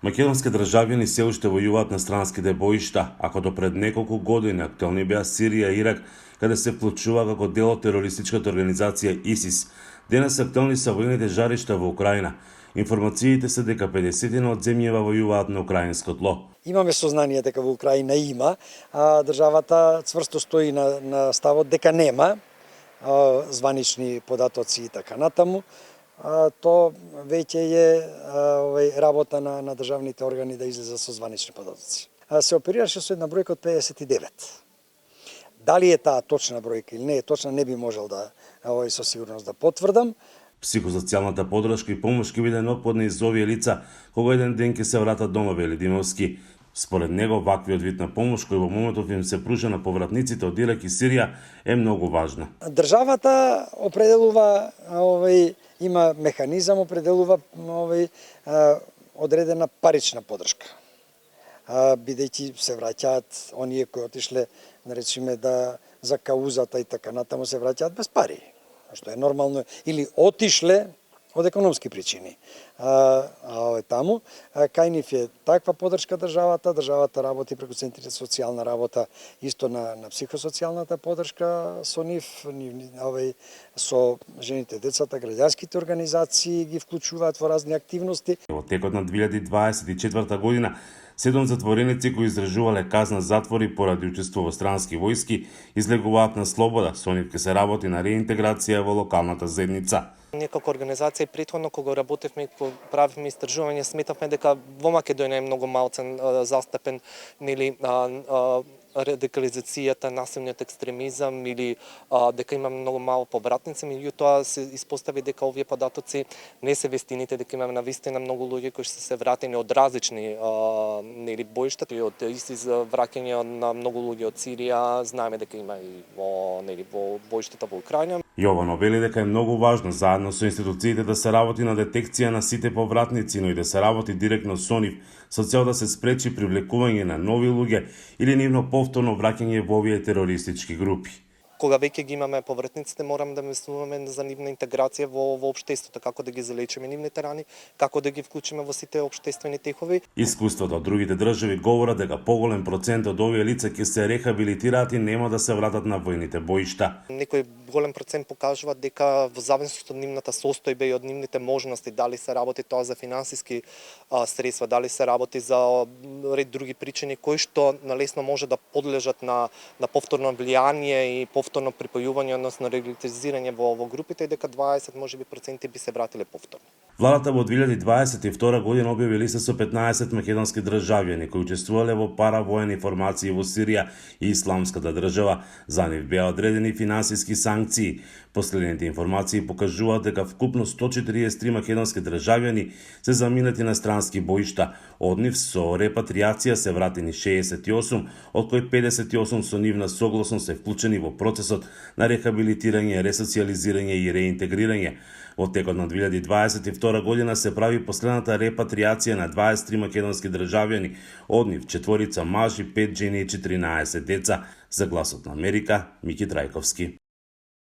Македонски државјани се уште војуваат на странските боишта, ако до пред неколку години актуелни беа Сирија и Ирак, каде се вклучува како дел од терористичката организација ИСИС. Денес актуелни се војните жаришта во Украина. Информациите се дека 50 од земјава војуваат на украинско тло. Имаме сознание дека во Украина има, а државата цврсто стои на ставот дека нема званични податоци и така натаму. То веќе е работа на државните органи да излезат со званични податоци. Се оперираше со една бројка од 59. Дали е таа точна бројка или не е точна, не би можел да со сигурност да потврдам. Психосоцијалната подршка и помош ќе биде неопходна и за овие лица кога еден ден ќе се вратат дома, вели Димовски. Според него, ваквиот вид на помош кој во моментов им се пружа на повратниците од Ирак и Сирија е многу важна. Државата определува има механизам, определува одредена парична подршка. Бидејќи се враќаат оние кои отишле, наречиме за каузата и така натаму, се враќаат без пари, што е нормално, или отишле од економски причини. Таму, кај нив е таква подршка државата работи преку центрите за социјална работа, исто на психосоцијалната подршка со нив, со жените, децата, граѓанските организации ги вклучуваат во разни активности. Во текот на 2024 година 7 затвореници кои издржувале казна затвори поради учество во странски војски излегуваат на слобода, со нив ќе се работи на реинтеграција во локалната заедница. Ние како организација претходно кога работевме, кога правевме истражување, сметавме дека во Македонија е многу малцен застапен радикализацијата, насилниот екстремизам или дека има многу мало повратници, меѓутоа се испостави дека овие податоци не се вистините, дека имаме навистина многу луѓе кои се вратени од различни боишта, и од ИСИС враќање на многу луѓе од Сирија, знаеме дека има и во боиштата во Украина. Јовано вели дека е многу важно заедно со институциите да се работи на детекција на сите повратници, но и да се работи директно со нив, со цел да се спречи привлекување на нови луѓе или нивно повторно враќање во овие терористички групи. Кога веќе ги имаме повратниците, мораме да мислуваме за нивна интеграција во општеството, како да ги залечиме нивните рани, како да ги вклучиме во сите општествени техови. Искуството од другите држави говорат дека поголем процент од овие лица ќе се рехабилитираат и нема да се вратат на војните боишта. Некој голем процент покажуваат дека во зависност од нивната состојба и од нивните можности, дали се работи тоа за финансиски средства, дали се работи за ред други причини кои што налесно може да подлежат на повторно влијание и повторно припојување, односно регуларизирање во групите, и дека 20 можеби проценти би се вратиле повторно. Владата во 2022 година објави листа со 15 македонски државјани кои учествувале во паравоени формации во Сирија и Исламската држава. За нив беа одредени финансиски санкции. Последните информации покажуваат дека вкупно 143 македонски државјани се заминати на странски боишта. Од нив со репатриација се вратени 68, од кои 58 со нивна согласност се вклучени во процесот на рехабилитирање, ресоциализирање и реинтегрирање. Во текот на 2022 година се прави последната репатриација на 23 македонски државјани, од нив 4 мажи, 5 жени и 14 деца. За Гласот на Америка, Мики Трајковски.